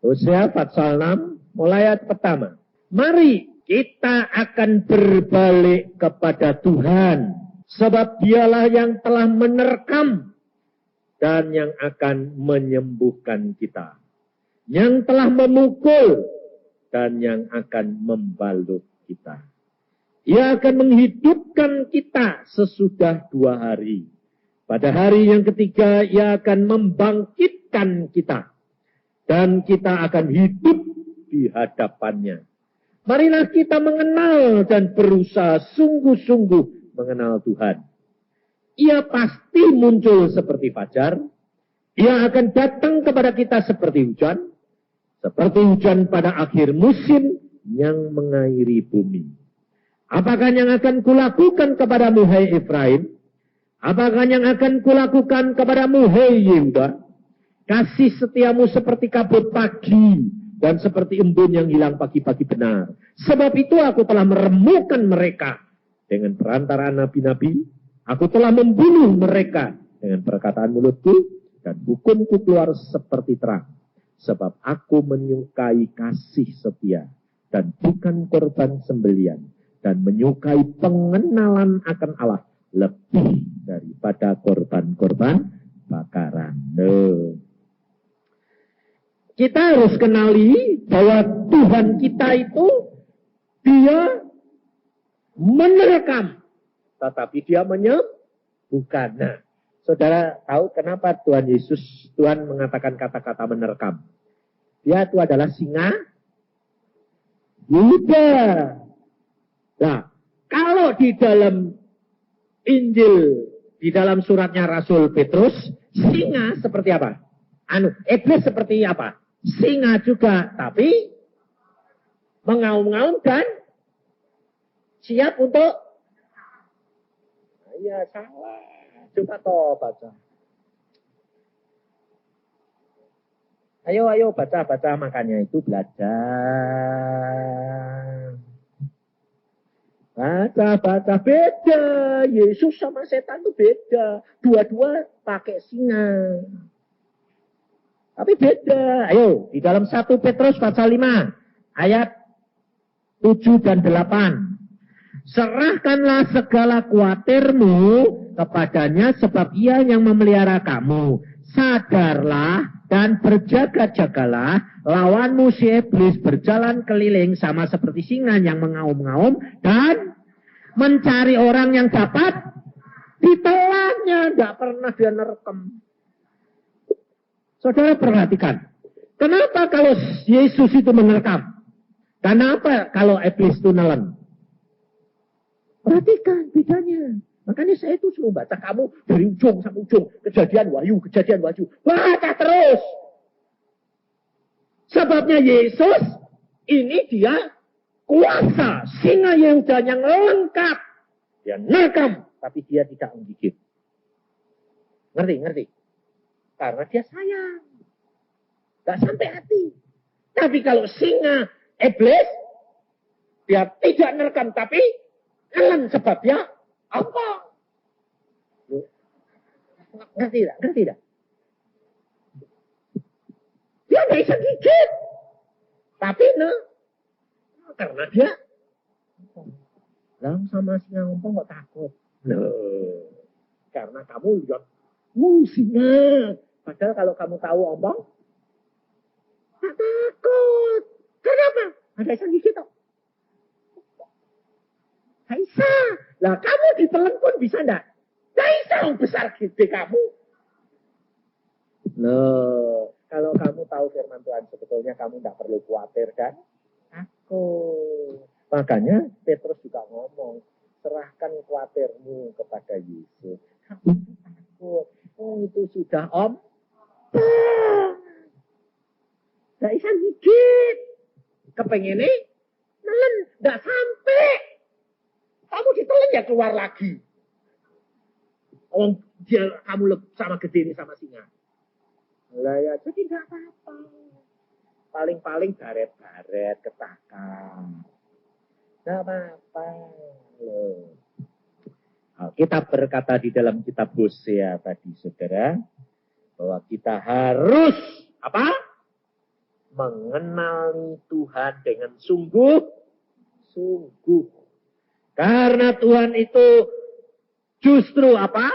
Hosea pasal 6 mulai ayat pertama. Mari kita akan berbalik kepada Tuhan, sebab dialah yang telah menerkam dan yang akan menyembuhkan kita, yang telah memukul dan yang akan membalut kita. Ia akan menghidupkan kita sesudah 2 hari. Pada hari yang ketiga, ia akan membangkitkan kita. Dan kita akan hidup di hadapannya. Marilah kita mengenal dan berusaha sungguh-sungguh mengenal Tuhan. Ia pasti muncul seperti fajar. Ia akan datang kepada kita seperti hujan. Seperti hujan pada akhir musim yang mengairi bumi. Apakah yang akan kulakukan kepadamu, hai Efraim? Apakah yang akan kulakukan kepadamu, hai Yehuda? Kasih setiamu seperti kabut pagi dan seperti embun yang hilang pagi-pagi benar. Sebab itu aku telah meremukkan mereka dengan perantaraan nabi-nabi. Aku telah membunuh mereka dengan perkataan mulutku dan hukumku keluar seperti terang. Sebab aku menyukai kasih setia dan bukan korban sembelian. Dan menyukai pengenalan akan Allah lebih daripada korban-korban bakaran. Kita harus kenali bahwa Tuhan kita itu dia menerkam, tetapi dia menyembuhkan. Nah, saudara tahu kenapa Tuhan mengatakan kata-kata menerkam? Dia itu adalah singa Yehuda. Nah, kalau di dalam Injil, di dalam suratnya Rasul Petrus, singa seperti apa? Iblis seperti apa? Singa juga, tapi mengaum-ngaum dan siap untuk... Iya, salah. Coba toh baca. Ayo baca, makanya itu belajar. Baca, beda. Yesus sama setan itu beda. Dua-dua pakai singa. Tapi beda. Ayo, di dalam 1 Petrus pasal 5. Ayat 7 dan 8. Serahkanlah segala kuatirmu kepadanya sebab ia yang memelihara kamu. Sadarlah dan berjaga-jagalah. Lawanmu si iblis berjalan keliling sama seperti singa yang mengaum-ngaum dan mencari orang yang dapat ditelannya. Tidak pernah dia nerekam. Saudara perhatikan. Kenapa kalau Yesus itu menerkam? Kenapa kalau iblis itu nelen? Perhatikan bedanya. Makanya saya itu selalu baca kamu dari ujung sampai ujung. Kejadian wahyu. Baca terus. Sebabnya Yesus ini dia kuasa. Singa Yehuda yang lengkap. Dia nerekam. Tapi dia tidak menggigit. Ngerti? Karena dia sayang. Gak sampai hati. Tapi kalau singa iblis, dia tidak nerekam. Tapi nelen sebab dia apa? Ngerti tidak? Dia nggak bisa gigit. Tapi karena dia lalu sama singa ngompong kok takut. Karena kamu lihat, singa. Padahal kalau kamu tahu ompong, tak takut. Kenapa? Ada bisa gigit toh. Gak bisa. Lah kamu ditelan pun bisa enggak? Gak bisa besar gede kamu. Loh, kalau kamu tahu firman Tuhan sebetulnya kamu tidak perlu khawatir kan? Takut. Makanya Petrus juga ngomong, serahkan khawatirmu kepada Yesus. Kamu takut. Itu sudah gak bisa gigit. Kepengennya nelen, gak sampai. Kamu ditelan ya keluar lagi. Kamu sama gede ini sama singa. Lah ya, jadi nggak apa-apa. Paling-paling baret-baret, ketakan. Nggak apa-apa. Loh. Kita berkata di dalam kitab Hosea tadi, saudara, bahwa kita harus apa? mengenali Tuhan dengan sungguh-sungguh. Karena Tuhan itu justru apa?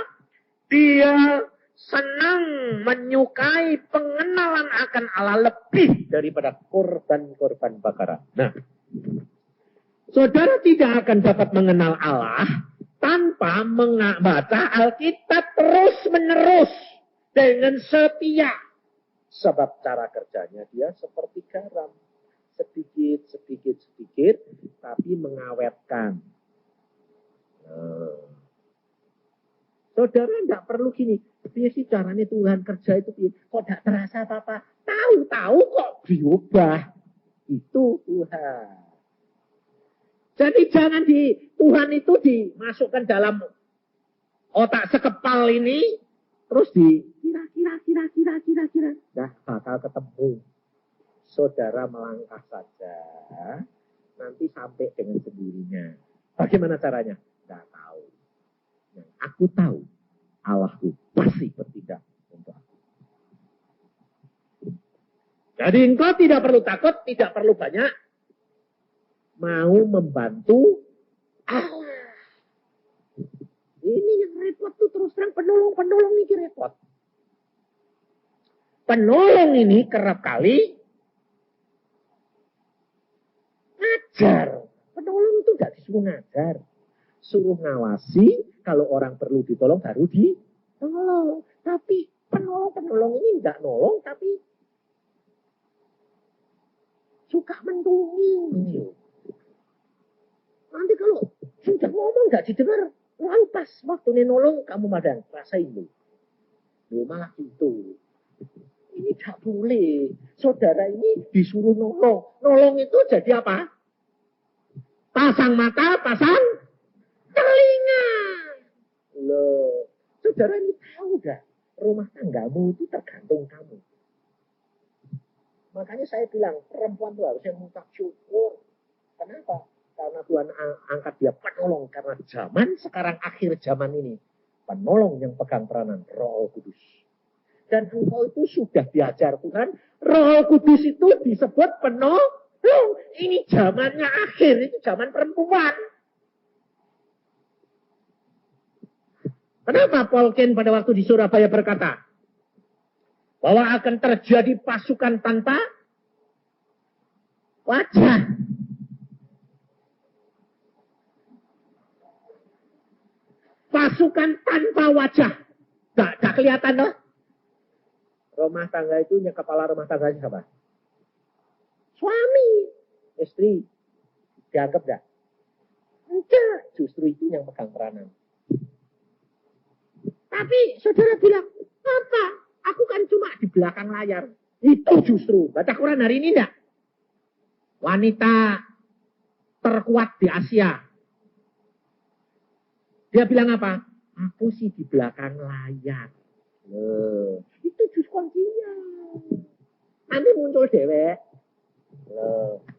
Dia senang menyukai pengenalan akan Allah lebih daripada korban-korban bakaran. Nah, saudara tidak akan dapat mengenal Allah tanpa membaca Alkitab terus-menerus dengan setia. Sebab cara kerjanya dia seperti garam. Sedikit, tapi mengawetkan. Saudara tidak perlu gini. Dia sih caranya Tuhan kerja itu kok tidak terasa apa-apa. Tahu kok diubah. Itu Tuhan. Jadi jangan Tuhan itu dimasukkan dalam otak sekepal ini. Terus kira-kira. Nah, bakal ketemu. Saudara melangkah saja. Nanti sampai dengan sendirinya. Bagaimana caranya? Tidak tahu. Yang aku tahu, Allahku pasti bertindak untuk aku. Jadi engkau tidak perlu takut, tidak perlu banyak. Mau membantu Allah. Ini yang repot tuh terus terang penolong ini repot. Penolong ini kerap kali ngajar. Penolong itu tidak disuruh ngajar. Suruh ngawasi, kalau orang perlu ditolong baru ditolong. Tapi penolong ini tidak nolong, tapi suka mendunging. Nanti kalau sudah ngomong nggak didengar, lalu pas waktu nolong kamu madang rasain lu. Malah gitu. Ini tidak boleh. Saudara ini disuruh nolong. Nolong itu jadi apa? Pasang mata, pasang telinga. Loh, saudara ini tahu gak? Rumah tanggamu itu tergantung kamu. Makanya saya bilang, perempuan itu harusnya mengucap syukur. Kenapa? Karena Tuhan angkat dia penolong. Karena zaman sekarang akhir zaman ini. Penolong yang pegang peranan Roh Kudus. Dan engkau itu sudah diajar Tuhan. Roh Kudus itu disebut penolong. Ini zamannya akhir. Ini zaman perempuan. Kenapa Paul Ken pada waktu di Surabaya berkata. Bahwa akan terjadi pasukan tanpa wajah. Pasukan tanpa wajah. Gak kelihatan loh. Rumah tangga itu yang kepala rumah tangganya siapa? Suami. Istri. Dianggap gak? Enggak. Justru itu yang pegang peranan. Tapi saudara bilang, apa? Aku kan cuma di belakang layar. Itu justru. Baca Quran hari ini enggak? Wanita terkuat di Asia. Dia bilang apa? Aku sih di belakang layar. Itu justru kuncinya. Nanti muncul dewek.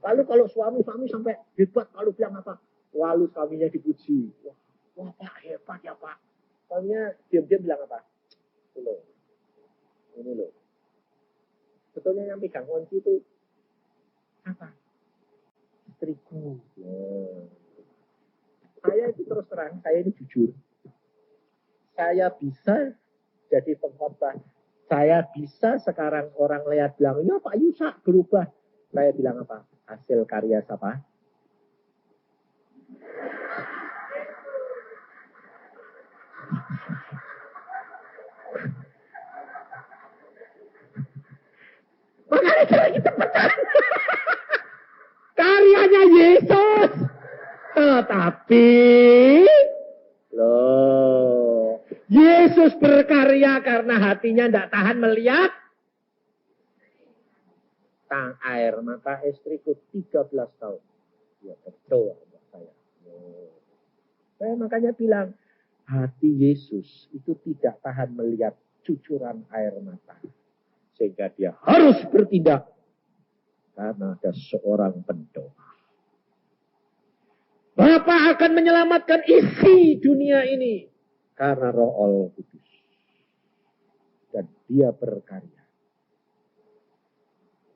Lalu kalau suami sampai hebat, kalau bilang apa? Lalu suaminya dipuji. Wah Pak, hebat ya Pak. Suaminya diam-diam bilang apa? Ini loh. Sebetulnya yang pegang kunci itu apa? Istriku. Saya itu terus terang, saya ini jujur. Saya bisa jadi pengkhotbah. Saya bisa sekarang orang lihat bilang, ya Pak Yusak berubah. Saya bilang apa? Hasil karya siapa? Makanya saya lagi cepetan. Karyanya Yesus. Tetapi loh, Yesus berkarya karena hatinya tidak tahan melihat tang air mata istriku 13 tahun. Ya betul saya. Saya makanya bilang hati Yesus itu tidak tahan melihat cucuran air mata. Sehingga dia harus bertindak karena ada seorang pendoa. Bapa akan menyelamatkan isi dunia ini karena Roh Kudus. Dan dia berkarya.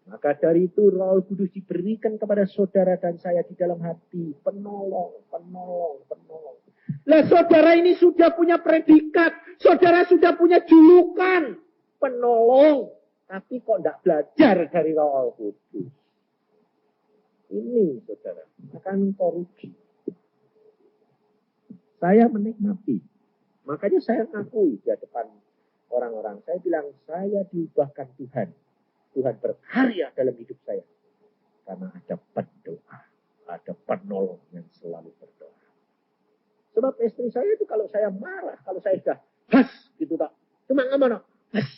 Maka dari itu Roh Kudus diberikan kepada saudara dan saya di dalam hati. Penolong, penolong, penolong. Lah saudara ini sudah punya predikat. Saudara sudah punya julukan. Penolong. Tapi kok tidak belajar dari Roh Kudus. Ini saudara. Akan korupsi. Saya menikmati. Makanya saya ngakui di depan orang-orang. Saya bilang, saya diubahkan Tuhan. Tuhan berkarya dalam hidup saya. Karena ada pendoa. Ada penolong yang selalu berdoa. Sebab istri saya itu kalau saya marah, kalau saya sudah has gitu tak. Cuma ngomong, has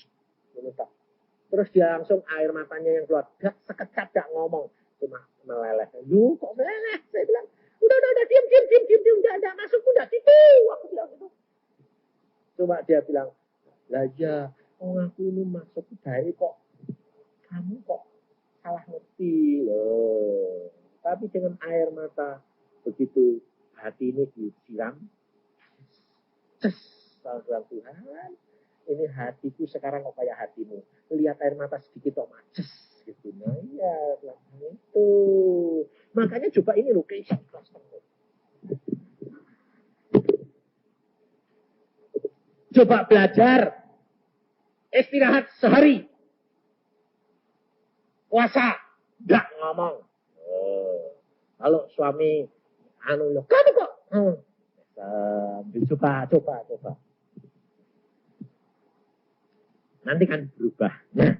gitu tak. Terus dia langsung air matanya yang keluar. Gak sekejap gak ngomong. Cuma meleleh. Lu kok meleleh? Saya bilang, udah, diam. Udah, masuk, udah, gitu. Aku bilang gitu. Coba dia bilang, lah ya, aku ini masuk dari kok. Kamu kok salah ngerti loh. Tapi dengan air mata, begitu hati ini disiram. Saudara Tuhan, ini hatiku sekarang kok kayak hatimu. Lihat air mata sedikit kok maces. Gitu. Nah iya, itu. Makanya coba ini loh, keisha. Coba belajar. Istirahat sehari. Puasa. Enggak ngomong. Kalau suami, kamu kok. Coba. Nanti kan berubah. Nah,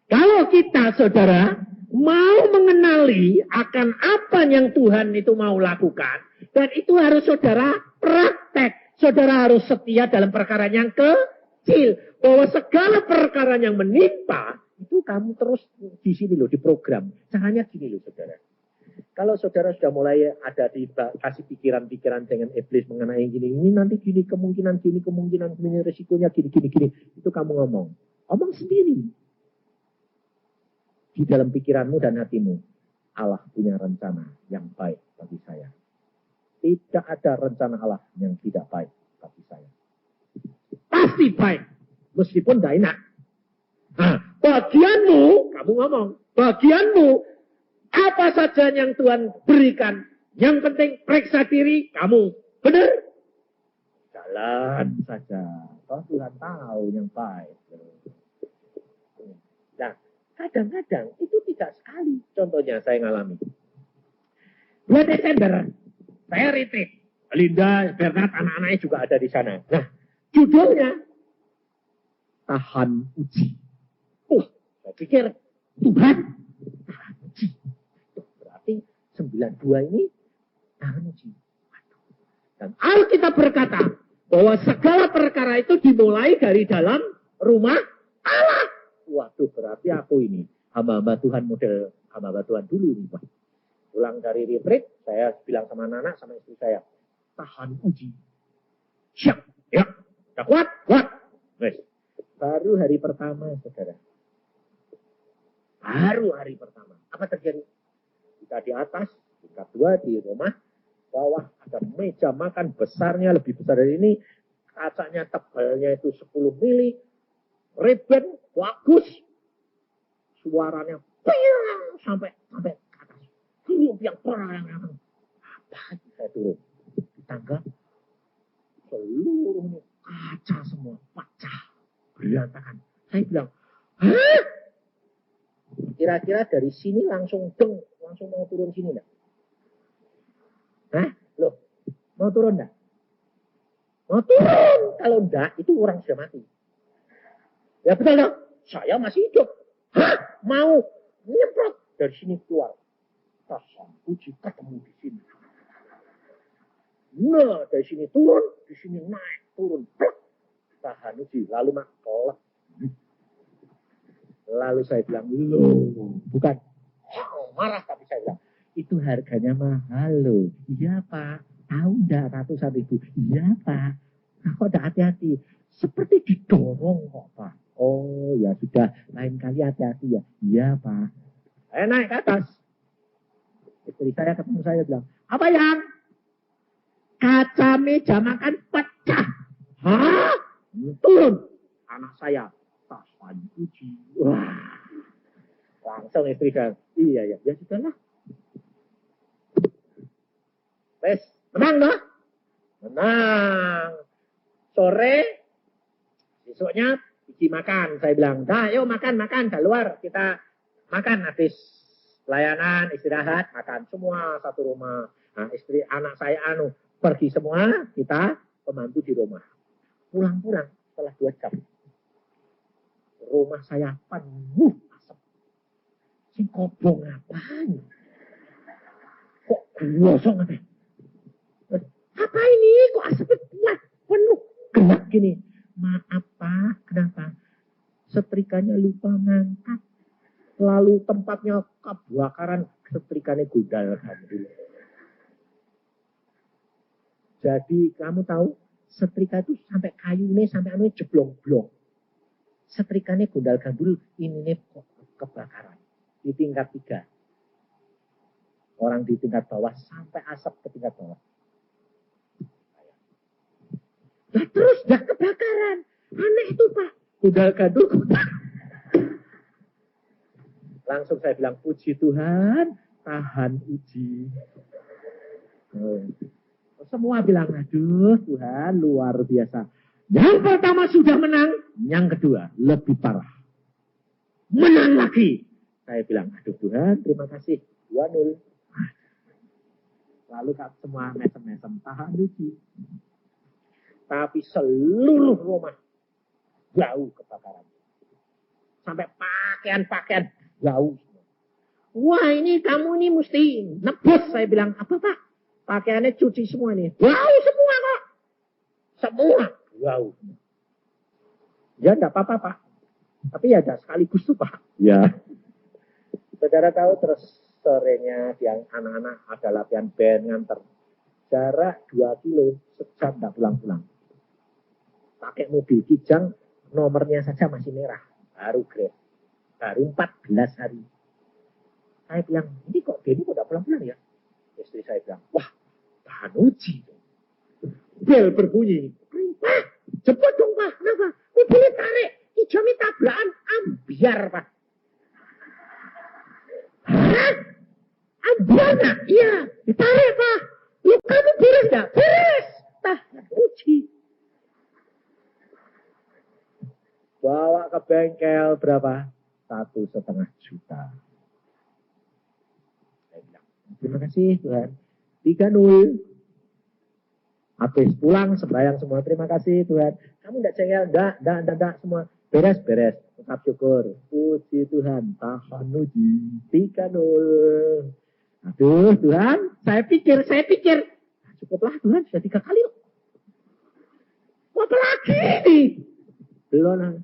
kalau kita, saudara, mau mengenali akan apa yang Tuhan itu mau lakukan, dan itu harus saudara praktek. Saudara harus setia dalam perkara yang kecil. Bahwa segala perkara yang menimpa, itu kamu terus di sini loh, di program. Caranya gini loh, saudara. Kalau saudara sudah mulai ada dikasih pikiran-pikiran dengan iblis mengenai gini, ini nanti gini, kemungkinan gini, resikonya gini. Itu kamu ngomong. Ngomong sendiri. Di dalam pikiranmu dan hatimu. Allah punya rencana yang baik bagi saya. Tidak ada rencana Allah yang tidak baik bagi saya. Pasti baik. Meskipun tidak enak. Nah, bagianmu, kamu ngomong. Bagianmu, apa saja yang Tuhan berikan. Yang penting periksa diri kamu. Benar? Jalan saja. Toh Tuhan tahu yang baik. Nah, kadang-kadang itu tidak sekali. Contohnya saya ngalami. 2 Desember, saya retreat. Linda, Bernard, anak-anaknya juga ada di sana. Nah, judulnya Tahan Uji. Saya pikir Tuhan tahan uji. Berarti 92 ini tahan uji. Dan Alkitab berkata bahwa segala perkara itu dimulai dari dalam rumah Allah. Waduh, berarti aku ini hamba-hamba Tuhan model hamba-hamba Tuhan dulu nih, Pak. Pulang dari retreat, saya bilang sama anak-anak, sama istri saya, tahan uji. Siap, ya. Udah kuat. Wes. Baru hari pertama, saudara. Baru hari pertama. Apa terjadi? Kita di atas, tingkat 2 di rumah, bawah ada meja makan besarnya, lebih besar dari ini. Kacanya tebalnya itu 10 mili. Ribbon, bagus. Suaranya sampai ke atas. Tiup yang perang. Apa itu saya turun? Di tangga. Seluruhnya kaca semua pecah. Berantakan. Saya bilang, hah? Kira-kira dari sini langsung mau turun sini enggak? Hah? Loh, mau turun enggak? Mau turun. Kalau enggak, itu orang sudah mati. Ya betul dong. Saya masih hidup. Hah? Mau nyemprot dari sini keluar. Tahan uji ketemu di sini. Nah, dari sini turun, di sini naik, turun. Tahan uji. Lalu mak kolak. Lalu saya bilang, loh, bukan. Marah tapi saya bilang, itu harganya mahal loh. Iya Pak, tahu enggak ratusan ribu? Iya Pak, kok enggak hati-hati? Seperti didorong kok Pak. Oh ya sudah, lain kali hati-hati ya. Iya Pak. Saya naik ke atas. Istri saya ketemu saya bilang, apa yang? Kaca meja makan pecah. Hah? Turun. Anak saya. Tahan uji. Wah. Langsung istri saya, iya ya, ya sudahlah. Wes, menang dah. Menang. Sore, besoknya pergi makan. Saya bilang, dah yuk makan, keluar. Kita makan habis pelayanan, istirahat, makan. Semua satu rumah. Nah, istri, anak saya pergi semua, kita pembantu di rumah. Pulang-pulang setelah 2 jam. Rumah saya penuh asap. Si kobong apaan? Kok gosong apa? Apa ini? Kok asapnya kuat? Penuh. Gelap gini. Maaf Pak, kenapa? Setrikanya lupa ngangkat. Lalu tempatnya kebakaran, setrikanya gudal. Jadi kamu tahu, setrika itu sampai kayunya, sampai anunya jeblong-blong. Setrikanya gudal gandul, ini kebakaran. Di tingkat 3. Orang di tingkat bawah, sampai asap ke tingkat bawah. Nah, terus dah kebakaran. Aneh itu Pak. Gudal gandul. Langsung saya bilang, puji Tuhan, tahan uji. Semua bilang, aduh Tuhan, luar biasa. Yang pertama sudah menang, yang kedua lebih parah. Menang lagi. Saya bilang, aduh Tuhan, terima kasih. 2-0. Lalu semua mesem-mesem, tahan uji. Tapi seluruh rumah jauh kebakaran. Sampai pakaian-pakaian jauh. Wah ini kamu nih mesti nebus. Saya bilang, apa Pak? Pakaiannya cuci semua nih. Jauh semua kok. Semua jauh. Ya enggak apa-apa Pak. Tapi ya ada sekaligus tuh Pak. Ya. Saudara tahu terus sorenya yang anak-anak ada latihan band nganter. Jarak 2 kilo sejam enggak pulang-pulang. Pakai mobil kijang, nomornya saja masih merah. Baru grade. Baru 14 hari. Saya bilang, ini kok Denny kok enggak pulang-pulang ya? Istri saya bilang, wah, tahan uji. Bel berbunyi. Pak, cepet dong Pak. Kenapa? Mobilnya tarik. Hijaunya tabrakan. Ambiar Pak. Hah? Ambiar gak? Iya. Ditarik Pak. Lu kamu beres gak? Beres. Tahan uji. Bawa ke bengkel berapa? 1,5 juta. Saya bilang, terima kasih Tuhan. 3-0. Habis pulang sembahyang semua. Terima kasih Tuhan. Kamu enggak cengel? Enggak. Semua beres. Tetap syukur. Puji Tuhan. Tahan uji. 3-0. Aduh Tuhan. Saya pikir. Nah, cukuplah Tuhan. Sudah 3 kali. Apa lagi nih? Belum.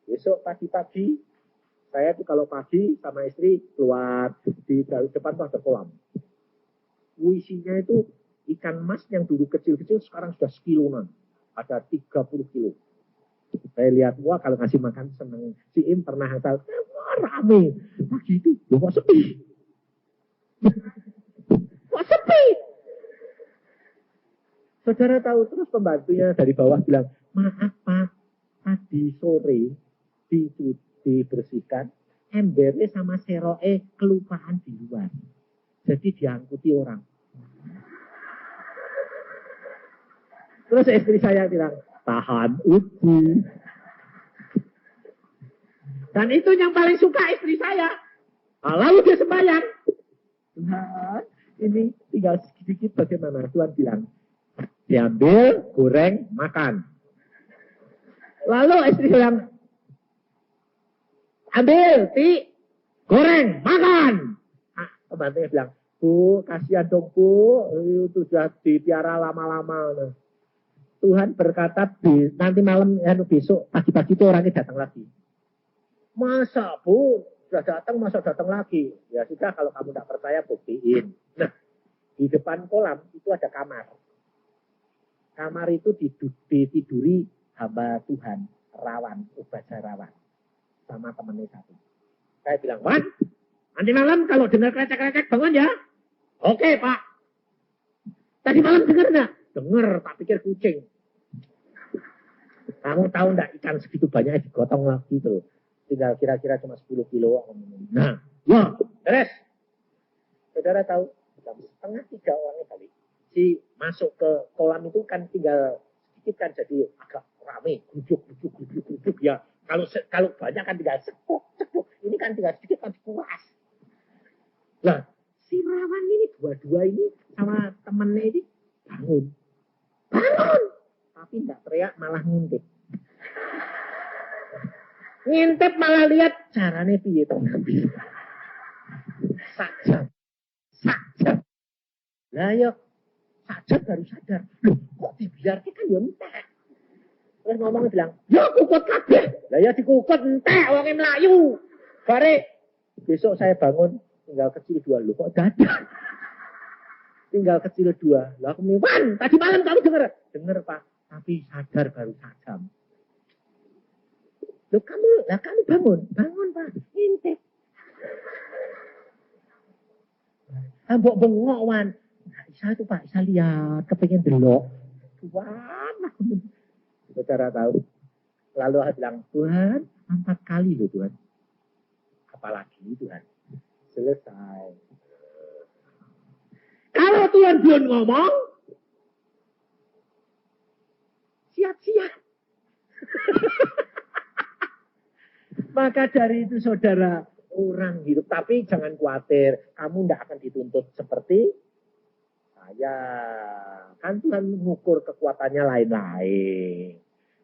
Besok pagi-pagi. Saya tuh kalau pagi sama istri keluar. Di depan tuh ada kolam. Isinya itu ikan mas yang dulu kecil-kecil sekarang sudah sekiloan. Ada 30 kilo. Saya lihat, wah kalau ngasih makan seneng. Si Im pernah hantar, wah rame. Pagi itu, kok sepi. Kok sepi. Saudara tahu, terus pembantunya dari bawah bilang, maaf Pak, tadi sore dibersihkan, embernya sama seroe kelupaan di luar. Jadi diangkuti orang. Terus istri saya bilang, tahan uji. Dan itu yang paling suka istri saya. Lalu dia sembahyang. Tuhan, ini tinggal sedikit bagaimana? Tuhan bilang, diambil, goreng, makan. Lalu istri bilang, ambil, goreng, makan. Pembantunya bilang, Bu, kasihan dong Bu, itu sudah dipiara lama-lama. Tuhan berkata, nanti malam, besok, pagi-pagi itu orangnya datang lagi. Masa Bu, sudah datang, masa datang lagi? Ya sudah, kalau kamu tidak percaya, buktiin. Nah, di depan kolam itu ada kamar. Kamar itu ditiduri hamba Tuhan, Rawan, Ubaja Rawan. Sama temannya satu. Saya bilang, Wan, nanti malam kalau dengar krecek-krecek bangun ya. Oke Pak. Tadi malam dengar enggak? Dengar, tak pikir kucing. Kamu tahu enggak ikan segitu banyak digotong lagi tuh. Tinggal kira-kira cuma 10 kilo. Nah, ya, beres. Saudara tahu, jam setengah 3 orangnya balik. Si masuk ke kolam itu kan tinggal sedikit kan, jadi agak rame. Guduk ya. Kalau banyak kan tinggal sekuk. Ini kan tinggal sedikit kan dikuras. Nah, si rawan ini dua-dua ini sama temennya ini bangun. Tapi enggak teriak, malah ngintip. Ngintip malah lihat caranya piye to Nabi. Sajam. Lah yo sajam baru sadar. Loh, kok dibiarke kan yo entek. Terus ngomong bilang, "Yo kukut kabeh." Lah ya dikukut entek wong mlayu. Bare besok saya bangun tinggal kecil 2 loh kok dadak. Tinggal kecil 2. Lah aku muni, "Wan, tadi malam kamu dengar?" Dengar, Pak. Tapi sadar baru sajam. Loh kamu bangun Pak, ngintip. Mbok bengok Wan. Nah, Isa itu Pak, Isa lihat, kepengen delok. Tuhan, saudara tahu. Lalu aku bilang, Tuhan, 4 kali loh Tuhan. Apalagi Tuhan. Selesai. Kalau Tuhan belum ngomong, siap-siap. Maka dari itu saudara, orang hidup. Tapi jangan khawatir, kamu tidak akan dituntut seperti saya. Kan Tuhan mengukur kekuatannya lain-lain.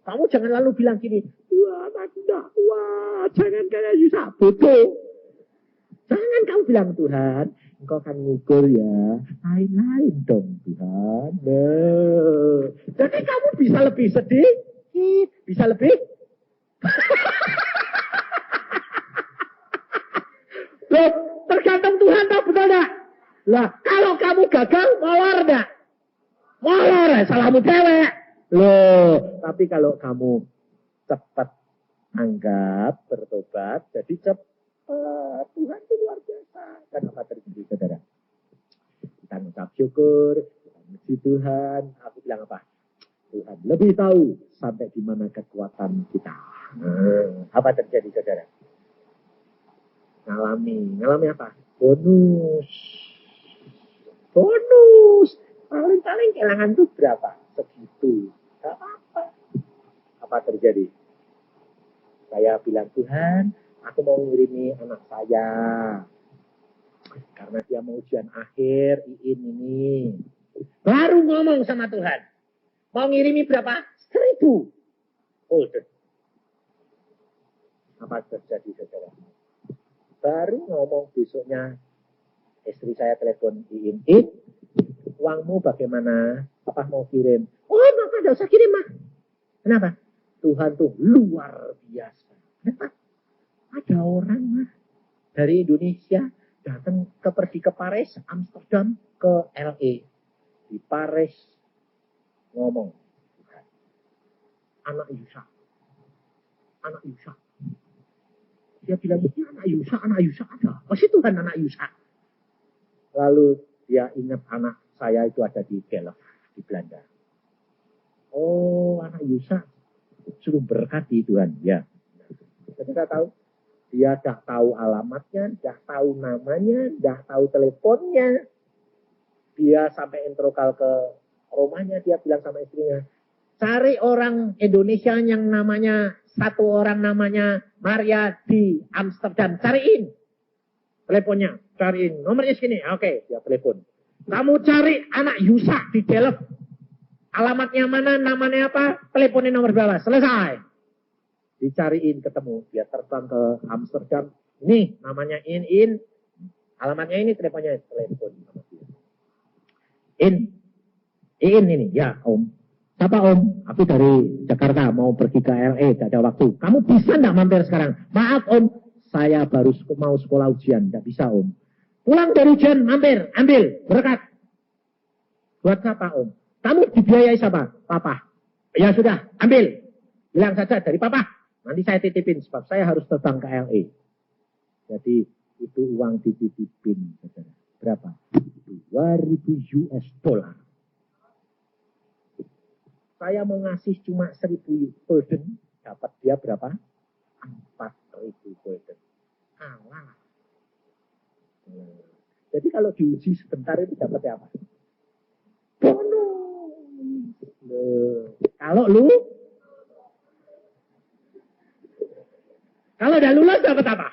Kamu jangan lalu bilang gini, Tuhan aku tidak kuat, jangan kayak Yusuf bodoh. Jangan kamu bilang Tuhan, engkau akan mengukur ya, lain-lain dong Tuhan. Jadi kamu bisa lebih sedih, bisa lebih. Loh, tergantung Tuhan tak betul tak? Lah, kalau kamu gagal, molor tak? Molor, salahmu dewek. Loh, tapi kalau kamu cepat anggap, bertobat, jadi cepat. Tuhan itu luar biasa. Dan apa terjadi, saudara? Kita mengucap syukur, kita memuji Tuhan. Aku bilang apa? Tuhan lebih tahu sampai di mana kekuatan kita. Apa terjadi, saudara? Ngalami apa? Bonus. Paling kehilangan itu berapa? Segitu. Gak apa-apa. Apa terjadi? Saya bilang, Tuhan, aku mau ngirimi anak saya. Karena dia mau ujian akhir, ini. Baru ngomong sama Tuhan. Mau ngirimi berapa? 1.000. Apa terjadi, saudara? Baru ngomong besoknya, istri saya telepon Iin, uangmu bagaimana? Apa mau kirim? Oh, maka tidak usah kirim, mah. Kenapa? Tuhan tuh luar biasa. Kenapa? Ada orang, mah, dari Indonesia datang pergi ke Paris, Amsterdam, ke LA. Di Paris ngomong, anak Yusa. Dia bilang, ini anak Yusa ada. Pasti Tuhan anak Yusa. Lalu dia ingat anak saya itu ada di Delft, di Belanda. Oh, anak Yusa suruh berkati Tuhan. Ya. Kita tahu, dia dah tahu alamatnya, dah tahu namanya, dah tahu teleponnya. Dia sampai introkal ke rumahnya, dia bilang sama istrinya, cari orang Indonesia yang namanya, satu orang namanya Maria di Amsterdam. Cariin teleponnya. Cariin. Nomornya segini. Oke, dia telepon. Kamu cari anak Yusa di Delft. Alamatnya mana, namanya apa, teleponnya nomor berapa. Selesai. Dicariin, ketemu. Dia terbang ke Amsterdam. Ini namanya In. Alamatnya ini, teleponnya. Telepon sama dia. In ini. Ya, Om. Siapa Om? Aku dari Jakarta mau pergi ke LA, tidak ada waktu. Kamu bisa tidak mampir sekarang? Maaf Om, saya baru mau sekolah ujian, tidak bisa Om. Pulang dari ujian, mampir, ambil, berkat. Buat siapa Om? Kamu dibiayai siapa? Papa. Ya sudah, ambil. Bilang saja dari Papa. Nanti saya titipin, sebab saya harus terbang ke LA. Jadi itu uang dititipin. Berapa? 2.000 US dollar. Saya mau ngasih cuma 1.000 burden, dapat dia berapa? 4.000 golden. Allah. Jadi kalau diuji sebentar itu dapatnya apa? Bonus. Kalau udah lulus dapat apa?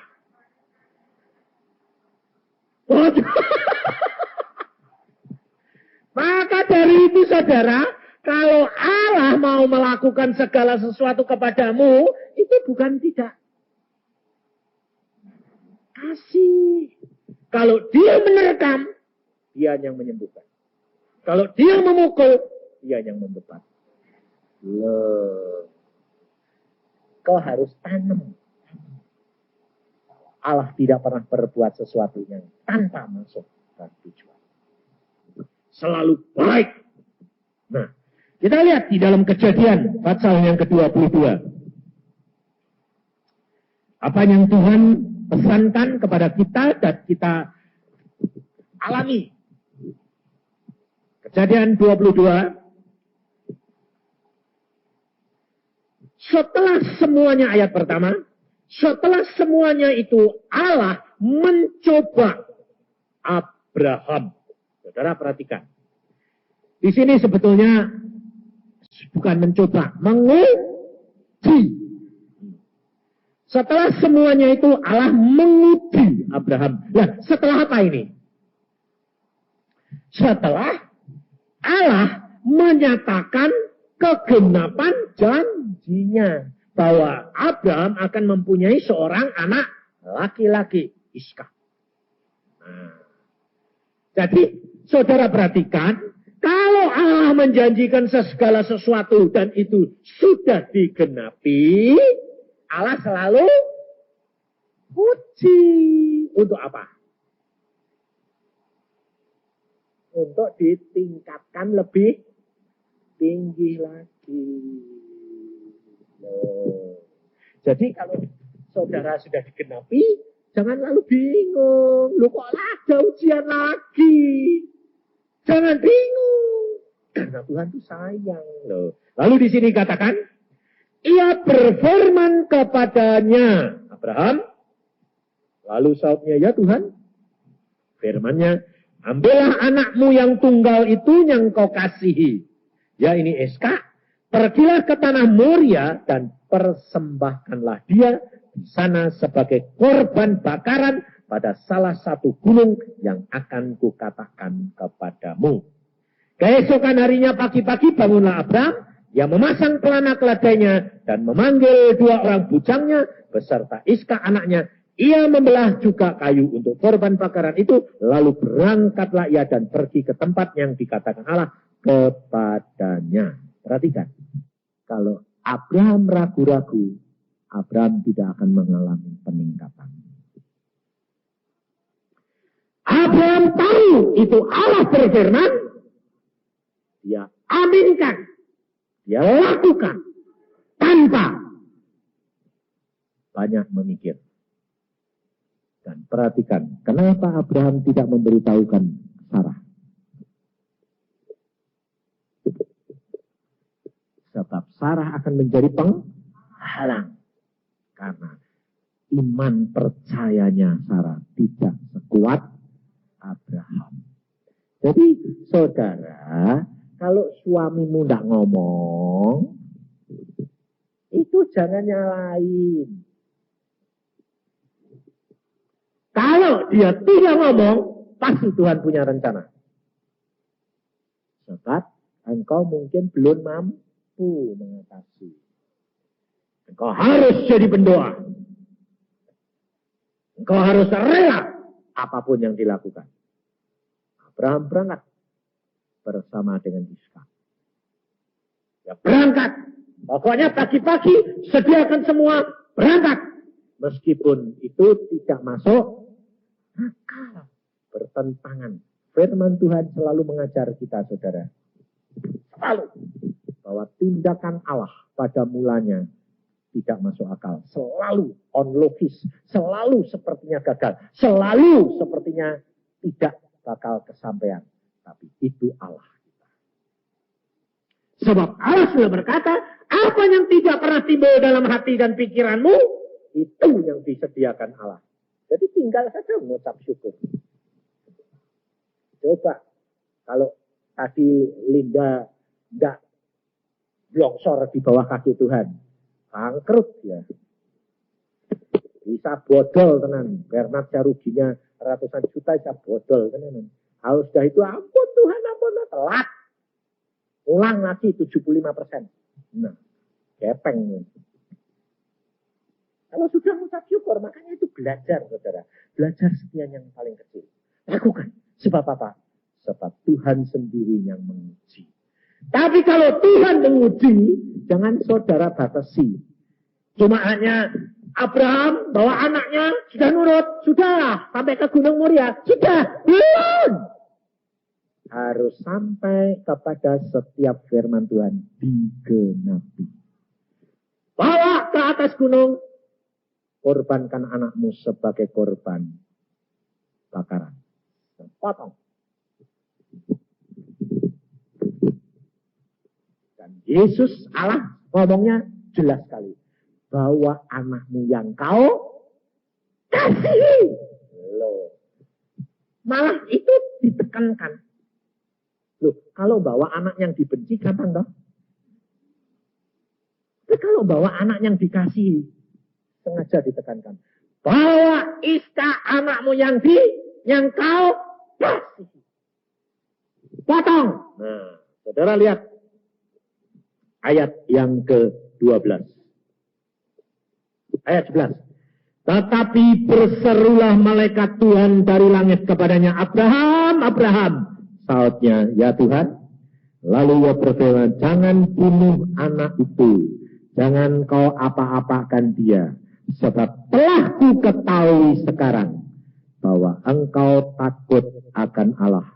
Maka dari itu saudara, kalau Allah mau melakukan segala sesuatu kepadamu, itu bukan tidak kasih. Kalau dia menerkam, dia yang menyembuhkan. Kalau dia memukul, dia yang membeban. Loh. Kau harus tanam. Allah tidak pernah berbuat sesuatu yang tanpa masuk dan tujuan. Selalu baik. Nah, kita lihat di dalam Kejadian pasal yang ke-22. Apa yang Tuhan pesankan kepada kita dan kita alami. Kejadian 22. Setelah semuanya ayat pertama, setelah semuanya itu Allah mencoba Abraham. Saudara perhatikan. Di sini sebetulnya bukan mencoba, menguji. Setelah semuanya itu Allah menguji Abraham. Nah, setelah apa ini? Setelah Allah menyatakan kegenapan janjinya bahwa Abraham akan mempunyai seorang anak laki-laki, Ishak. Nah, jadi saudara perhatikan, kalau Allah menjanjikan segala sesuatu dan itu sudah digenapi, Allah selalu uji. Untuk apa? Untuk ditingkatkan lebih tinggi lagi. Loh. Jadi kalau saudara sudah digenapi, jangan lalu bingung. Loh kok ada ujian lagi? Jangan bingung. Karena Tuhan itu sayang. Loh. Lalu di sini katakan, ia berfirman kepadanya, Abraham. Lalu sautnya, ya Tuhan. Firmannya, ambillah anakmu yang tunggal itu yang kau kasihi. Ya ini Ishak. Pergilah ke tanah Moria dan persembahkanlah dia di sana sebagai korban bakaran pada salah satu gunung yang akan kukatakan kepadamu. Keesokan harinya pagi-pagi bangunlah Abraham. Ia memasang pelana keledainya dan memanggil 2 orang bujangnya beserta Ishak anaknya. Ia membelah juga kayu untuk korban bakaran itu. Lalu berangkatlah ia dan pergi ke tempat yang dikatakan Allah kepadanya. Perhatikan. Kalau Abraham ragu-ragu, Abraham tidak akan mengalami peningkatan. Abraham tahu itu Allah berfirman. Dia aminkan. Dia lakukan tanpa banyak memikir. Dan perhatikan, kenapa Abraham tidak memberitahukan Sarah? Sebab Sarah akan menjadi penghalang. Karena iman percayanya Sarah tidak sekuat Abraham. Jadi saudara, kalau suamimu tidak ngomong, itu jangan nyalain. Kalau dia tidak ngomong, pasti Tuhan punya rencana. Sebab engkau mungkin belum mampu mengatasi. Engkau harus jadi pendoa. Engkau harus rela apapun yang dilakukan. Abraham berangkat bersama dengan Ishak. Ya berangkat. Pokoknya pagi-pagi sediakan semua berangkat. Meskipun itu tidak masuk akal. Bertentangan. Firman Tuhan selalu mengajar kita saudara. Selalu. Bahwa tindakan Allah pada mulanya tidak masuk akal. Selalu onlogis. Selalu sepertinya gagal. Selalu sepertinya tidak bakal kesampaian. Tapi itu Allah kita. Sebab Allah sudah berkata, apa yang tidak pernah timbul dalam hati dan pikiranmu, Itu yang disediakan Allah. Jadi tinggal saja mengucap syukur. Coba kalau tadi Linda tidak longsor di bawah kaki Tuhan, bangkrut ya. Bisa bodol tenan. Bernard ruginya ratusan juta bisa bodol tenan. Kalau sudah itu ampun Tuhan ampun, telat. Ulang lagi 75%. Nah, kepeng. Kalau sudah mengucap syukur, makanya itu belajar, saudara. Belajar sekian yang paling kecil. Lakukan. Sebab apa? Sebab Tuhan sendiri yang menguji. Tapi kalau Tuhan menguji, jangan saudara batasi. Cuma hanya Abraham bawa anaknya, sudah nurut, sudah. Sampai ke Gunung Moria, sudah. Belum. Harus sampai kepada setiap firman Tuhan digenapi. Bawa ke atas gunung, korbankan anakmu sebagai korban bakaran. Potong. Dan Yesus Allah ngomongnya jelas sekali. Bawa anakmu yang kau kasih. Loh. Malah itu ditekankan. Loh, kalau bawa anak yang dibenci gampang toh? Tapi kalau bawa anak yang dikasihi, sengaja ditekankan. Bawa Iska anakmu yang kau kasih. Potong. Nah, saudara lihat ayat yang ke-12. Ayat 11. Tetapi berserulah malaikat Tuhan dari langit kepadanya, Abraham, Abraham. Sautnya, ya Tuhan. Lalu ia berfirman, jangan bunuh anak itu. Jangan kau apa-apakan dia. Sebab telah ku ketahui sekarang bahwa engkau takut akan Allah.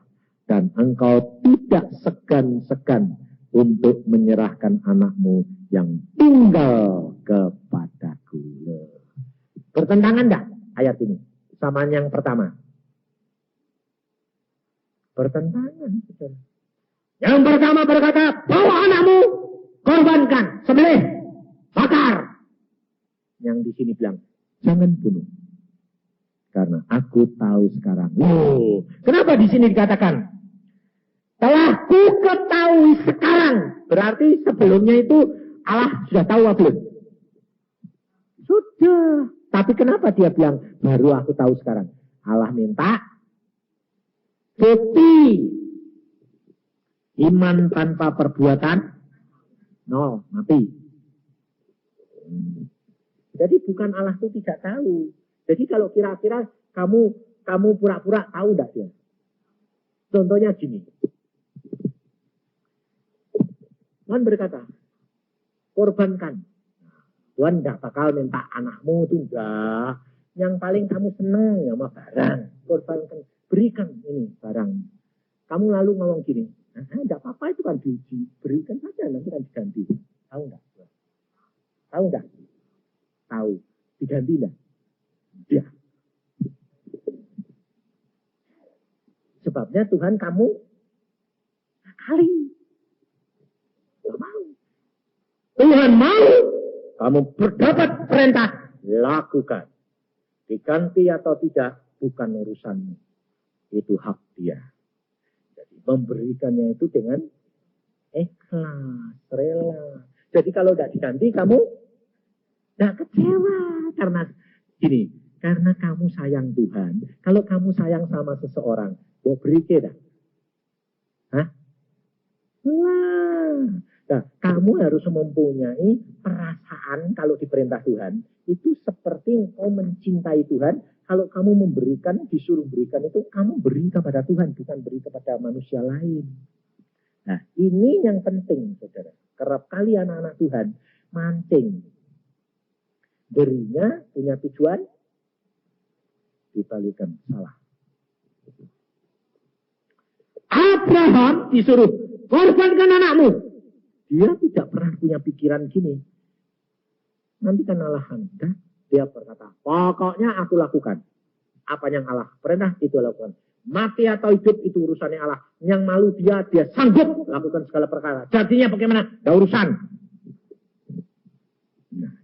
Dan engkau tidak segan-segan untuk menyerahkan anakmu yang tunggal kepadaku. Bertentangan enggak ayat ini sama yang pertama? Bertentangan. Yang pertama berkata, bawa anakmu, korbankan, sembelih, bakar. Yang di sini bilang, jangan bunuh. Karena aku tahu sekarang. Oh, kenapa di sini dikatakan? Telah ku ketahui sekarang. Berarti sebelumnya itu Allah sudah tahu belum? Sudah. Tapi kenapa dia bilang, baru aku tahu sekarang? Allah minta bukti. Iman tanpa perbuatan, nol, mati. Jadi bukan Allah itu tidak tahu. Jadi kalau kira-kira kamu pura-pura tahu enggak dia? Contohnya gini. Tuhan berkata, korbankan. Tuhan enggak bakal minta anakmu itu enggak. Yang paling kamu senang sama barang. Korbankan. Berikan ini barang. Kamu lalu ngomong gini, enggak apa-apa itu kan diuji. Berikan saja, nanti kan diganti. Tahu enggak? Tahu enggak? Tahu. Diganti enggak? Ya. Sebabnya Tuhan kamu kali. Enggak mau. Tuhan mau. Kamu berdapat perintah. Lakukan. Diganti atau tidak, bukan urusanmu. Itu hak dia. Jadi memberikannya itu dengan ikhlas, rela. Jadi kalau tidak diganti, kamu tidak kecewa. Karena gini, karena kamu sayang Tuhan. Kalau kamu sayang sama seseorang, mau beri tidak? Hah? Wah. Nah, kamu harus mempunyai perasaan kalau diperintah Tuhan. Itu seperti engkau mencintai Tuhan. Kalau kamu memberikan, disuruh berikan itu, kamu beri kepada Tuhan, bukan beri kepada manusia lain. Nah, ini yang penting, saudara. Kerap kali anak-anak Tuhan mancing. Berinya punya tujuan, dibalikan salah. Abraham disuruh, korbankan anakmu. Dia tidak pernah punya pikiran gini. Nanti kan Allah hendak. Dia berkata, pokoknya aku lakukan. Apa yang Allah perintah, itu lakukan. Mati atau hidup, itu urusannya Allah. Yang malu dia sanggup lakukan segala perkara. Jadinya bagaimana? Ada urusan. Nah.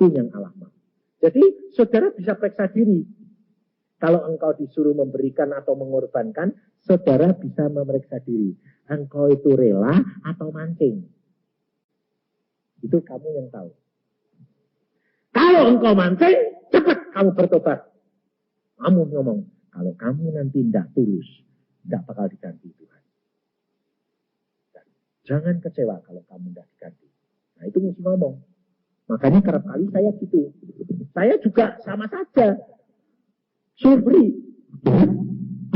Itu yang Allah mau. Jadi saudara bisa periksa diri. Kalau engkau disuruh memberikan atau mengorbankan, saudara bisa memeriksa diri. Engkau itu rela atau mancing. Itu kamu yang tahu. Kalau engkau mancing, cepat kamu bertobat. Kamu ngomong, kalau kamu nanti tidak tulus, tidak bakal diganti Tuhan. Dan jangan kecewa kalau kamu tidak diganti. Nah itu mesti ngomong. Makanya kerap kali saya gitu. Saya juga sama saja. Suruh beri.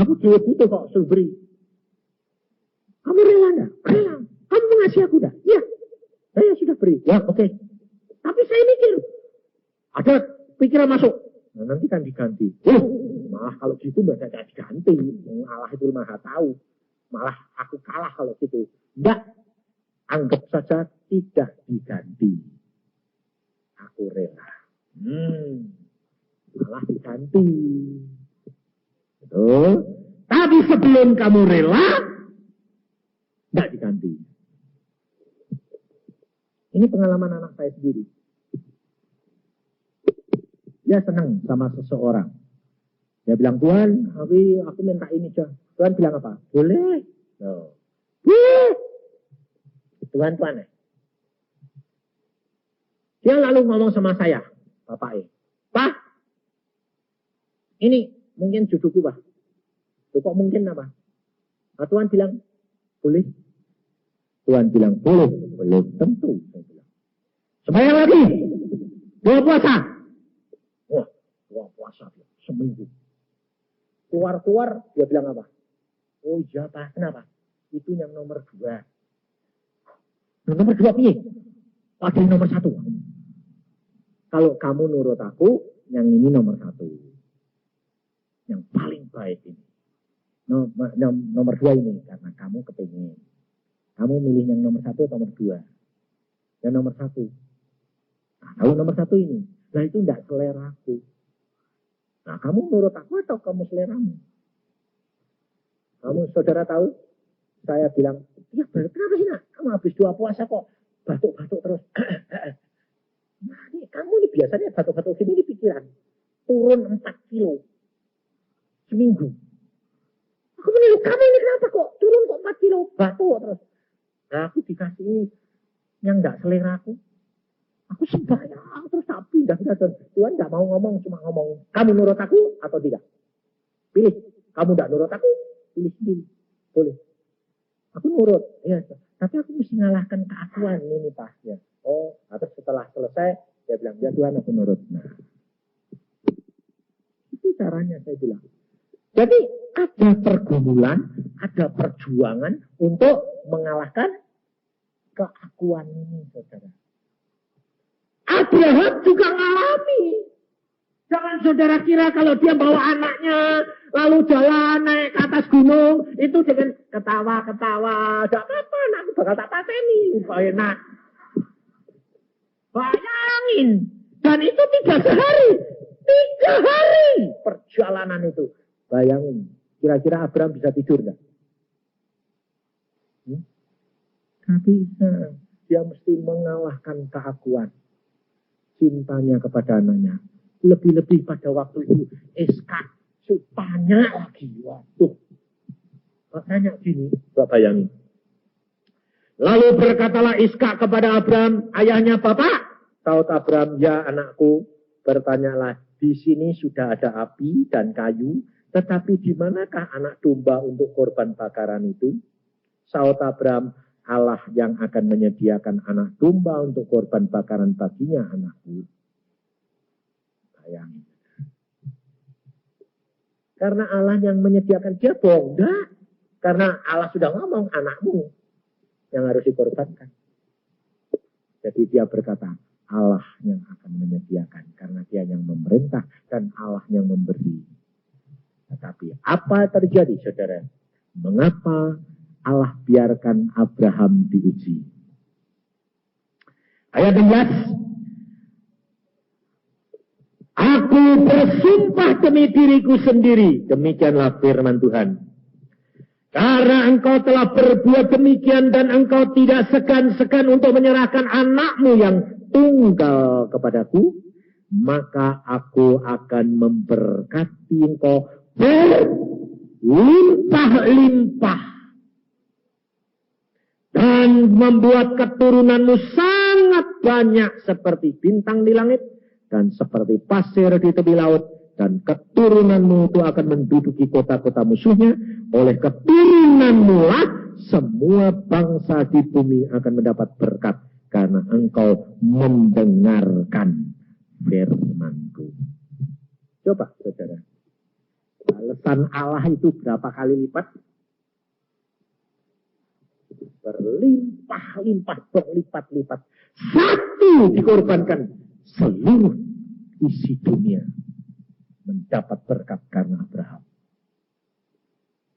Aku juga butuh kok suruh beri. Kamu rela enggak? Rela. Kamu mengasihi aku enggak? Iya. Saya sudah beri. Ya oke. Tapi saya mikir. Ada pikiran masuk. Nah, nanti kan diganti. Malah kalau gitu enggak ada diganti. Allah itu maha tahu. Malah aku kalah kalau gitu. Enggak. Anggap saja tidak diganti. Aku rela. Malah diganti. Betul. Tapi sebelum kamu rela, tidak diganti. Ini pengalaman anak saya sendiri. Dia senang sama seseorang. Dia bilang, Tuhan, aku minta ini aja. Tuhan bilang apa? Boleh. No. Boleh. Tuhan. Dia lalu ngomong sama saya, Bapak Pak, ini mungkin jodohku, Pak. Kok mungkin apa? Nah, Tuhan bilang, boleh. Tuhan bilang, boleh. Belum tentu. Saya bilang. Sembahyang lagi. Doa puasa. Wah, doa puasa. Seminggu. Keluar, dia bilang apa? Oh iya, Pak. Kenapa? Itu yang nomor 2. Nomor 2 piye? Ada yang nomor 1. Kalau kamu nurut aku, yang ini nomor 1. Yang paling baik ini. Nomor 2 ini, karena kamu kepingin. Kamu milih yang nomor 1 atau nomor 2? Yang nomor 1. Nah, kalau nomor 1 ini, nah itu tidak selera aku. Nah, kamu nurut aku atau kamu seleramu? Kamu saudara tahu? Saya bilang, ya kenapa sih nak? Kamu habis doa puasa kok batuk-batuk terus. Nah, kamu ini biasanya batuk-batuk gini di pikiran. Turun 4 kilo. Seminggu. Aku menilai, kamu ini kenapa kok turun kok 4 kilo? Batuk terus. Nah, aku dikasih yang enggak selera aku. Aku sembahyang terus tak pindah. Tuhan enggak mau ngomong, cuma ngomong. Kamu nurut aku atau tidak? Pilih. Kamu enggak nurut aku, pilih sendiri. Boleh. Aku nurut. Ya, tapi aku mesti ngalahkan keakuan ini Pak. Ya. Oh, atau setelah selesai, dia bilang, ya Tuhan aku nurut. Nah, itu caranya saya bilang. Jadi ada pergumulan, ada perjuangan untuk mengalahkan keakuan ini, saudara. Abraham juga ngalami. Jangan saudara kira kalau dia bawa anaknya, lalu jalan naik ke atas gunung, itu dengan ketawa-ketawa. Tidak apa-apa, anakku bakal tak pateni. Enak. Bayangin. Dan itu 3 sehari. 3 hari perjalanan itu. Bayangin. Kira-kira Abraham bisa tidur enggak? Tidak bisa. Dia mesti mengalahkan keakuan. Cintanya kepada anaknya. Lebih-lebih pada waktu itu. Iskak. Banyak lagi. Waduh. Makanya gini. Bayangin. Lalu berkatalah Iskak kepada Abraham, ayahnya, Bapak. Saud Abraham, ya anakku, bertanyalah, di sini sudah ada api dan kayu, tetapi di manakah anak domba untuk korban bakaran itu? Saud Abraham, Allah yang akan menyediakan anak domba untuk korban bakaran baginya, anakku. Bayangin. Karena Allah yang menyediakan, dia bohong. Enggak. Karena Allah sudah ngomong, anakmu yang harus dikorbankan. Jadi dia berkata, Allah yang akan menyediakan. Karena dia yang memerintah dan Allah yang memberi. Tetapi apa terjadi, saudara? Mengapa Allah biarkan Abraham diuji? Ayat 11. Aku bersumpah demi diriku sendiri. Demikianlah firman Tuhan. Karena engkau telah berbuat demikian dan engkau tidak segan-segan untuk menyerahkan anakmu yang tunggal kepadaku, maka aku akan memberkati engkau berlimpah-limpah dan membuat keturunanmu sangat banyak seperti bintang di langit dan seperti pasir di tepi laut, dan keturunanmu itu akan menduduki kota-kota musuhnya. Oleh keturunanmu lah semua bangsa di bumi akan mendapat berkat, karena engkau mendengarkan firman-Ku. Coba saudara, balasan Allah itu berapa kali lipat? Berlimpah-limpah, berlipat-lipat. Satu dikorbankan, seluruh isi dunia mendapat berkat karena Abraham.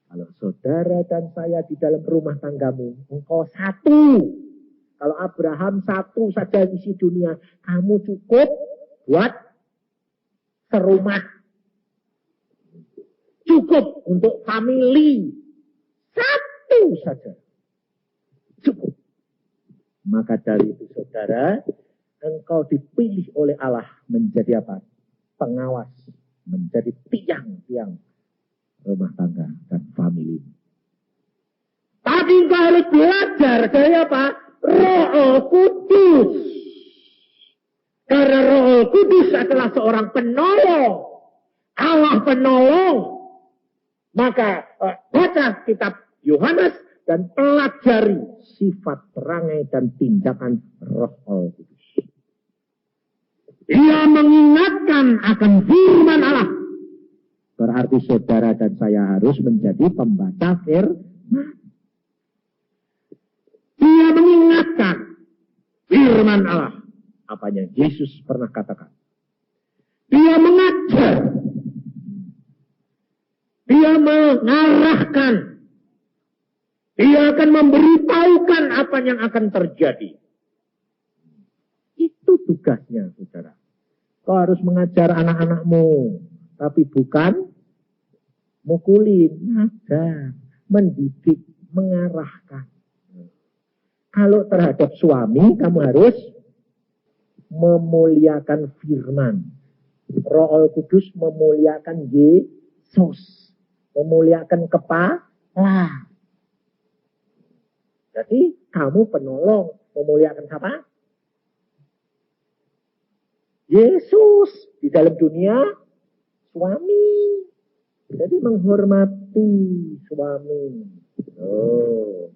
Kalau saudara dan saya di dalam rumah tanggamu, engkau satu. Kalau Abraham satu saja isi dunia, kamu cukup buat serumah. Cukup untuk family. Satu saja. Cukup. Maka dari itu saudara, engkau dipilih oleh Allah menjadi apa? Pengawas. Menjadi tiang-tiang rumah tangga dan family. Tapi engkau harus belajar dari apa? Roh Kudus. Karena Roh Kudus adalah seorang penolong. Allah penolong. Maka baca kitab Yohanes dan pelajari sifat perangai dan tindakan Roh Kudus. Ia mengingatkan akan firman Allah. Berarti saudara dan saya harus menjadi pembaca firman. Dia mengingatkan firman Allah. Apanya Yesus pernah katakan. Dia mengajar. Dia mengarahkan. Dia akan memberitahukan apa yang akan terjadi. Itu tugasnya, saudara. Kau harus mengajar anak-anakmu. Tapi bukan mukulin. Ngajar. Mendidik. Mengarahkan. Kalau terhadap suami, kamu harus memuliakan firman. Roh Kudus memuliakan Yesus. Memuliakan kepala. Jadi kamu penolong. Memuliakan siapa? Yesus. Di dalam dunia, suami. Jadi menghormati suami. Oh.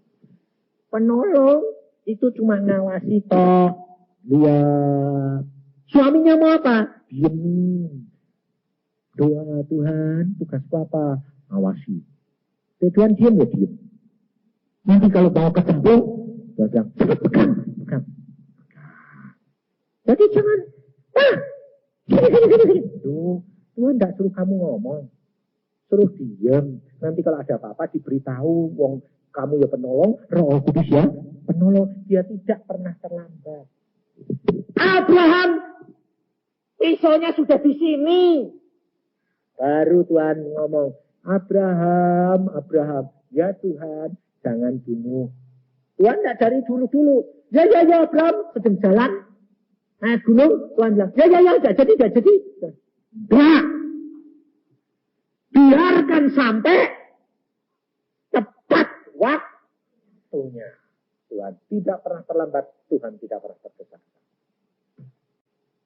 Penolong itu cuma ngawasi toh. Lihat. Suaminya mau apa? Diem. Doa Tuhan, tugas apa? Ngawasi. Tuhan diem ya diem. Nanti kalau mau kesembuh, dia pegang. Jadi jangan, gini. Tuhan tidak suruh kamu ngomong. Suruh diem. Nanti kalau ada apa-apa diberitahu. Wong kamu ya penolong, Roh Kudus ya penolong. Dia tidak pernah terlambat. Abraham, pisaunya sudah di sini. Baru Tuhan ngomong, Abraham. Ya Tuhan, jangan bunuh. Tuhan tidak dari dulu. Ya Abraham, sedang jalan. Nah gunung, Tuhan bilang, ya, tidak jadi. Enggak. Biarkan sampai tepat waktunya. Tuhan tidak pernah terlambat. Tuhan tidak pernah tergesa-gesa.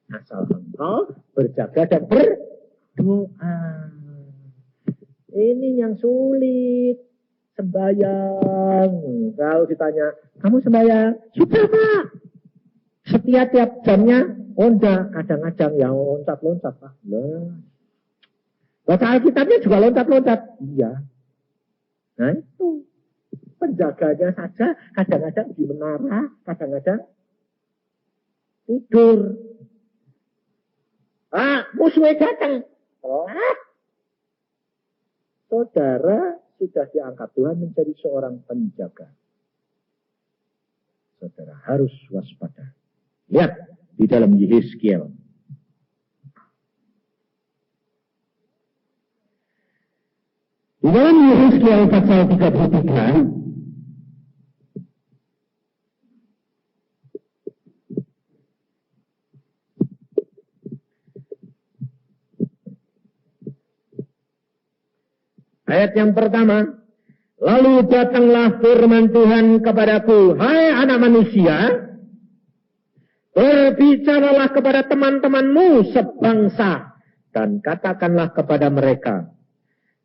Asal engkau berjaga dan berdoa. Ini yang sulit. Sembahyang. Kalau ditanya, kamu sembahyang? Sudah Pak. Setiap jamnya, enggak. Kadang-kadang ya loncat-loncat Pak. Baca Alkitabnya juga loncat-loncat. Iya. Nah itu. Penjaganya saja kadang-kadang di menara, kadang-kadang tidur. Musuhnya datang. Telat. Saudara sudah diangkat Tuhan menjadi seorang penjaga. Saudara harus waspada. Lihat di dalam Yehezkiel. Di dalam Yehezkiel pasal 33. Ayat yang pertama, lalu datanglah firman Tuhan kepadaku, hai anak manusia, berbicaralah kepada teman-temanmu sebangsa, dan katakanlah kepada mereka,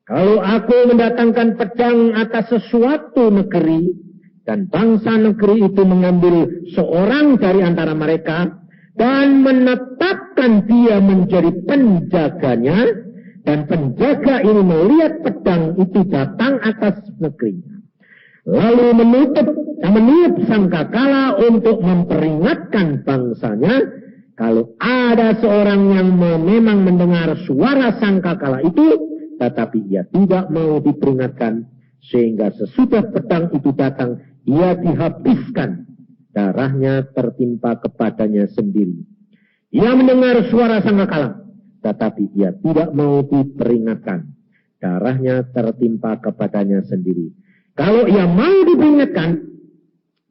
kalau aku mendatangkan pedang atas sesuatu negeri, dan bangsa negeri itu mengambil seorang dari antara mereka, dan menetapkan dia menjadi penjaganya, dan penjaga ini melihat pedang itu datang atas negerinya, lalu meniup sangkakala untuk memperingatkan bangsanya. Kalau ada seorang yang memang mendengar suara sangkakala itu, tetapi ia tidak mau diperingatkan, sehingga sesudah pedang itu datang, ia dihabiskan, darahnya tertimpa kepadanya sendiri. Ia mendengar suara sangkakala, tetapi ia tidak mau diperingatkan, darahnya tertimpa kepadanya sendiri. Kalau ia mau diperingatkan,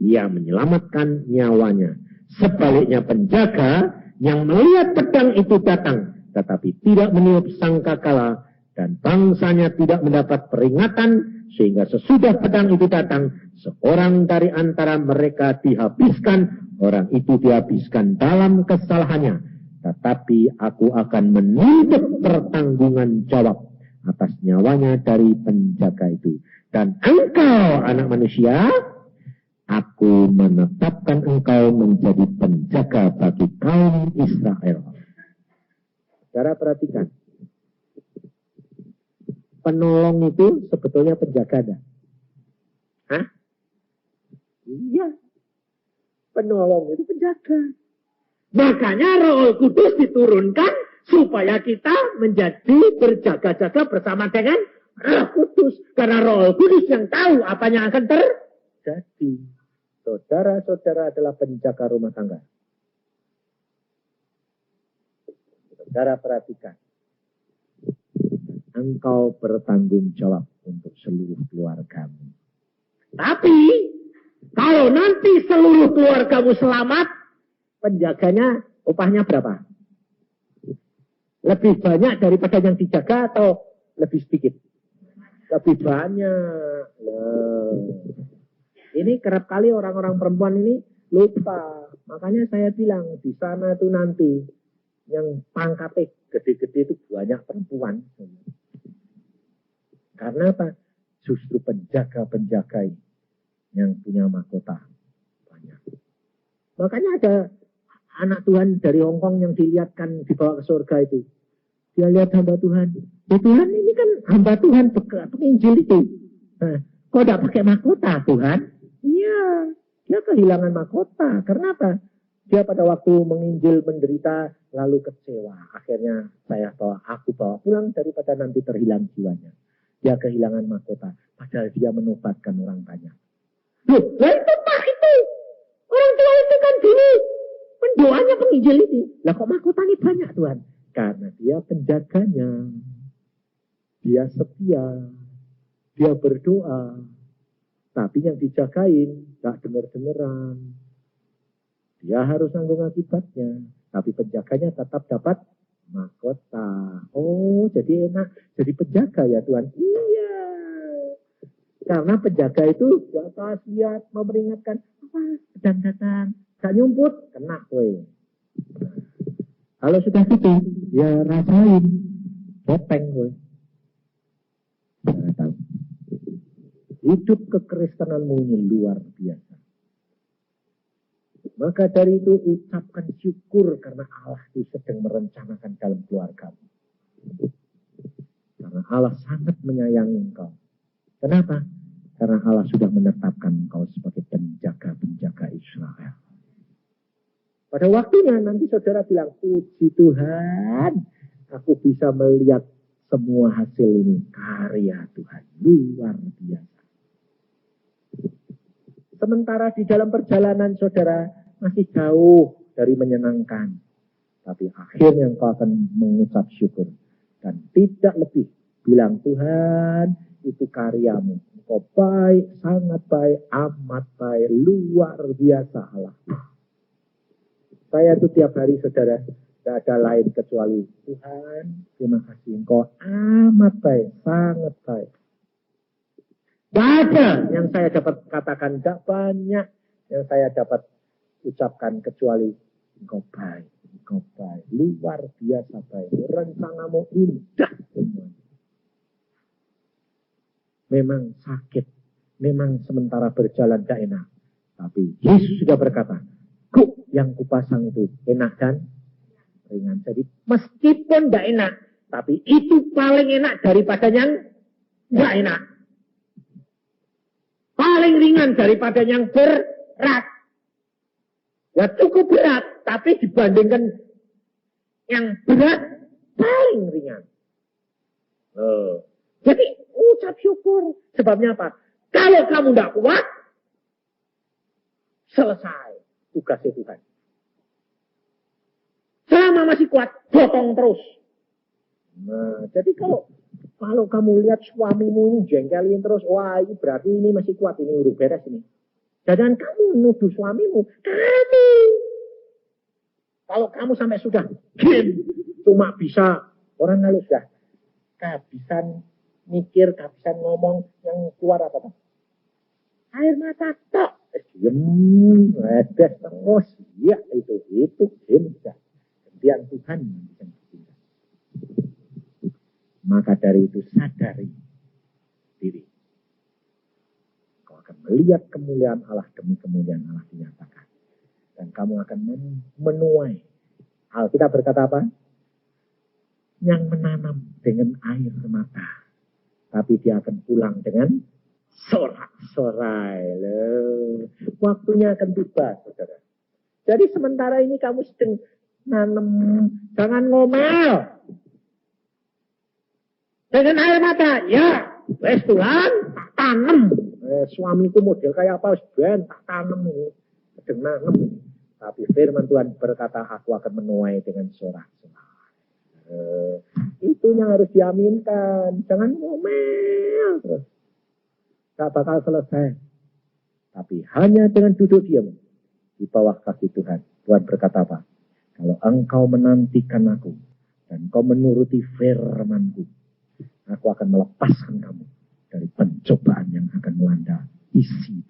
ia menyelamatkan nyawanya. Sebaliknya penjaga yang melihat pedang itu datang, tetapi tidak meniup sangkakala, dan bangsanya tidak mendapat peringatan, sehingga sesudah pedang itu datang, seorang dari antara mereka dihabiskan, orang itu dihabiskan dalam kesalahannya. Tetapi aku akan menuntut pertanggungan jawab atas nyawanya dari penjaga itu. Dan engkau, anak manusia, aku menetapkan engkau menjadi penjaga bagi kaum Israel. Saudara perhatikan. Penolong itu sebetulnya penjaga ada. Hah? Iya. Penolong itu penjaga. Makanya Roh Kudus diturunkan supaya kita menjadi berjaga-jaga bersama dengan Roh Kudus. Karena Roh Kudus yang tahu apa yang akan terjadi. Saudara-saudara adalah penjaga rumah tangga. Saudara perhatikan. Engkau bertanggung jawab untuk seluruh keluargamu. Tapi, kalau nanti seluruh keluargamu selamat, penjaganya upahnya berapa? Lebih banyak daripada yang dijaga atau lebih sedikit? Lebih banyak. Ini kerap kali orang-orang perempuan ini lupa. Makanya saya bilang di sana itu nanti yang pangkatnya gede-gede itu banyak perempuan. Karena apa? Justru penjaga-penjaga yang punya mahkota banyak. Makanya ada anak Tuhan dari Hongkong yang dilihatkan dibawa ke surga itu. Dia lihat hamba Tuhan. Ya Tuhan, ini kan hamba Tuhan penginjil itu. Nah, kok tidak pakai mahkota Tuhan? Iya, dia kehilangan mahkota. Karena apa? Dia pada waktu menginjil menderita lalu kecewa. Akhirnya aku bawa pulang daripada nanti terhilang jiwanya. Dia kehilangan mahkota. Padahal dia menobatkan orang banyak. Loh, itu Pak itu. Orang tua itu kan dulu pendoanya penginjil itu. Lah kok mahkotanya banyak Tuhan? Karena dia penjaganya. Dia setia. Dia berdoa. Tapi yang dijagain gak denger-dengeran. Dia harus nanggung akibatnya. Tapi penjaganya tetap dapat mahkota. Oh, jadi enak. Jadi penjaga ya Tuhan. Iya. Karena penjaga itu di atas lihat memperingatkan. Apa? Pedang datang. Gak nyumput. Kena kowe. Nah, kalau sudah gitu, ya rasain. Bopeng kowe. Nah, tahu. Hidup kekristenanmu ini luar biasa. Maka dari itu ucapkan syukur karena Allah itu sedang merencanakan dalam keluargamu. Karena Allah sangat menyayangi engkau. Kenapa? Karena Allah sudah menetapkan engkau sebagai penjaga-penjaga Israel. Pada waktunya nanti saudara bilang, puji Tuhan, aku bisa melihat semua hasil ini. Karya Tuhan, luar biasa. Sementara di dalam perjalanan saudara masih jauh dari menyenangkan. Tapi akhirnya engkau akan mengucap syukur. Dan tidak lebih bilang, Tuhan itu karyamu. Engkau baik, sangat baik, amat baik, luar biasa Allah. Saya itu tiap hari saudara, tidak ada lain kecuali Tuhan, terima kasih engkau amat baik, sangat baik. ada yang saya dapat katakan, tidak banyak yang saya dapat ucapkan kecuali engkau baik, luar biasa baik, rencanamu indah semuanya. Memang sakit, memang sementara berjalan tidak enak, tapi Yesus sudah berkata, kuk yang kupasang itu enak dan ringan. Jadi meskipun tidak enak, tapi itu paling enak daripada yang tidak enak. Paling ringan daripada yang berat. Ya cukup berat, tapi dibandingkan yang berat, paling ringan. Jadi ucap syukur. Sebabnya apa? Kalau kamu tidak kuat, selesai tugasnya Tuhan. Selama masih kuat, gotong terus. Nah, jadi kalau kamu lihat suamimu ini jengkelin terus, wah ini berarti ini masih kuat, ini udah beres ini. Jangan kamu nuduh suamimu, kalau kamu sampai sudah cuma bisa orang halus dah, kehabisan mikir, kehabisan ngomong, yang keluar apa tuh? Air mata tok, diem, ledes terus, ya itu dah. Kemudian Tuhan yang bisa bertindak. Maka dari itu sadari diri. Kau akan melihat kemuliaan Allah demi kemuliaan Allah dinyatakan. Dan kamu akan menuai. Alkitab berkata apa? Yang menanam dengan air mata. Tapi dia akan pulang dengan sorak-sorai. Waktunya akan tiba, saudara. Jadi sementara ini kamu sedang nanam, jangan ngomel. Dengan air mata, ya, wes Tuhan, tak tanam. Suamiku model kayak apa, ben, tak tanam ini. Sedang nanam ini. Tapi firman Tuhan berkata, aku akan menuai dengan sorak-sorai. Itu yang harus diaminkan. Jangan ngomel. Tak bakal selesai. Tapi hanya dengan duduk diam di bawah kaki Tuhan. Tuhan berkata apa? Kalau engkau menantikan aku dan engkau menuruti firman-Ku, aku akan melepaskan kamu dari pencobaan yang akan melanda isi